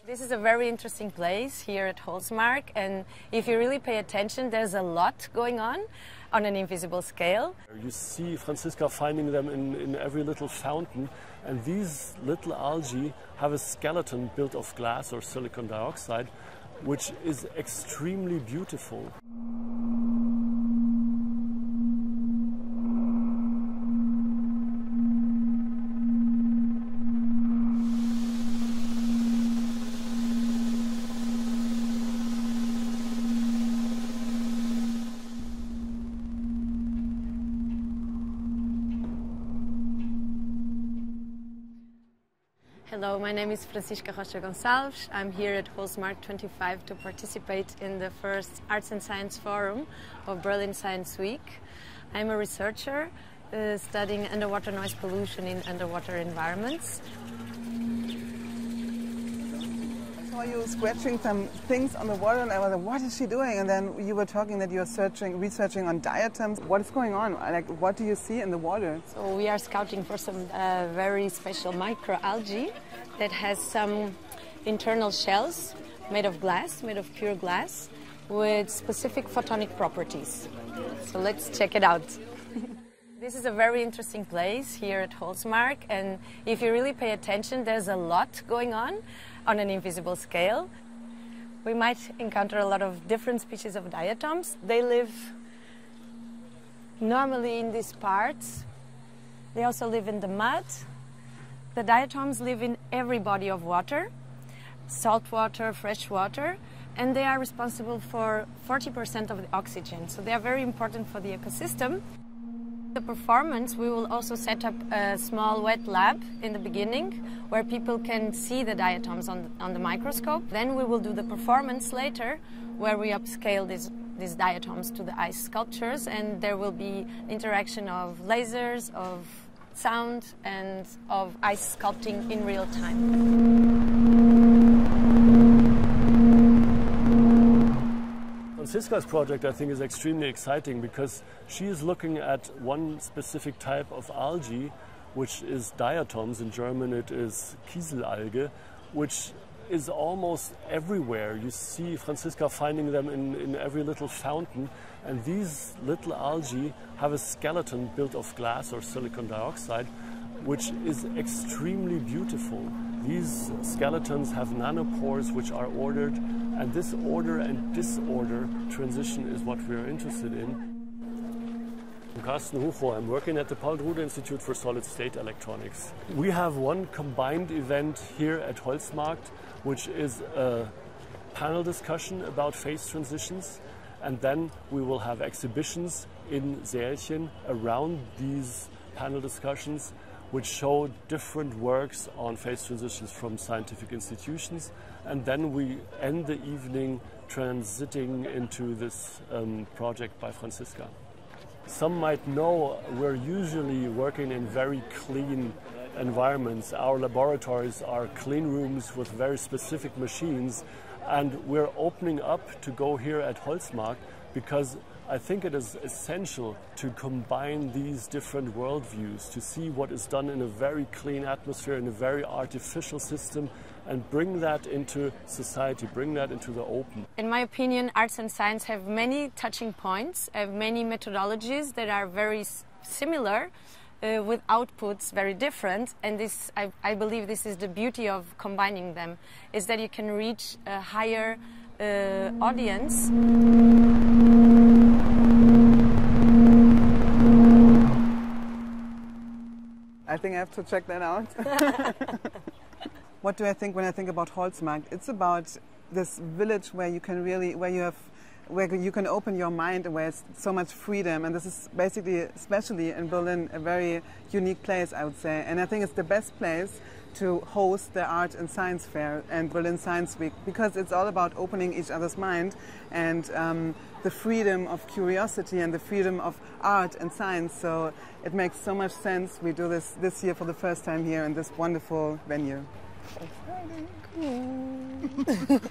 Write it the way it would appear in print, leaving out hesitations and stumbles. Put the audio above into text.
This is a very interesting place here at Holzmarkt, and if you really pay attention, there's a lot going on an invisible scale. You see Francisca finding them in every little fountain, and these little algae have a skeleton built of glass or silicon dioxide, which is extremely beautiful. Hello, my name is Francisca Rocha Gonçalves. I'm here at Holzmarkt 25 to participate in the first Arts and Science Forum of Berlin Science Week. I'm a researcher studying underwater noise pollution in underwater environments. I saw you scratching some things on the water and I was like, what is she doing? And then you were talking that you're researching on diatoms. What is going on? Like, what do you see in the water? So we are scouting for some very special microalgae that has some internal shells made of glass, made of pure glass, with specific photonic properties. So let's check it out. This is a very interesting place here at Holzmarkt, and if you really pay attention, there's a lot going on an invisible scale. We might encounter a lot of different species of diatoms. They live normally in these parts. They also live in the mud. The diatoms live in every body of water, salt water, fresh water, and they are responsible for 40% of the oxygen. So they are very important for the ecosystem. The performance, we will also set up a small wet lab in the beginning where people can see the diatoms on the microscope. Then we will do the performance later where we upscale these diatoms to the ice sculptures, and there will be interaction of lasers, of sound and of ice sculpting in real time. Francisca's project, I think, is extremely exciting because she is looking at one specific type of algae, which is diatoms. In German it is Kieselalge, which is almost everywhere. You see Francisca finding them in every little fountain, and these little algae have a skeleton built of glass or silicon dioxide, which is extremely beautiful. These skeletons have nanopores which are ordered, and this order and disorder transition is what we are interested in. I'm Carsten Hucho. I'm working at the Paul Drude Institute for Solid State Electronics. We have one combined event here at Holzmarkt, which is a panel discussion about phase transitions, and then we will have exhibitions in Sälchen around these panel discussions which show different works on phase transitions from scientific institutions, and then we end the evening transiting into this project by Francisca. Some might know we're usually working in very clean environments. Our laboratories are clean rooms with very specific machines, and we're opening up to go here at Holzmarkt because I think it is essential to combine these different worldviews, to see what is done in a very clean atmosphere, in a very artificial system, and bring that into society, bring that into the open. In my opinion, arts and science have many touching points, have many methodologies that are very similar, with outputs very different, and this, I believe this is the beauty of combining them, is that you can reach a higher audience. I think I have to check that out. What do I think when I think about Holzmarkt? It's about this village where you can really, where you can open your mind and where there's so much freedom. And this is basically, especially in Berlin, a very unique place, I would say. And I think it's the best place to host the Art and Science Fair and Berlin Science Week, because it's all about opening each other's mind and the freedom of curiosity and the freedom of art and science. So it makes so much sense. We do this year for the first time here in this wonderful venue. Exciting. Cool.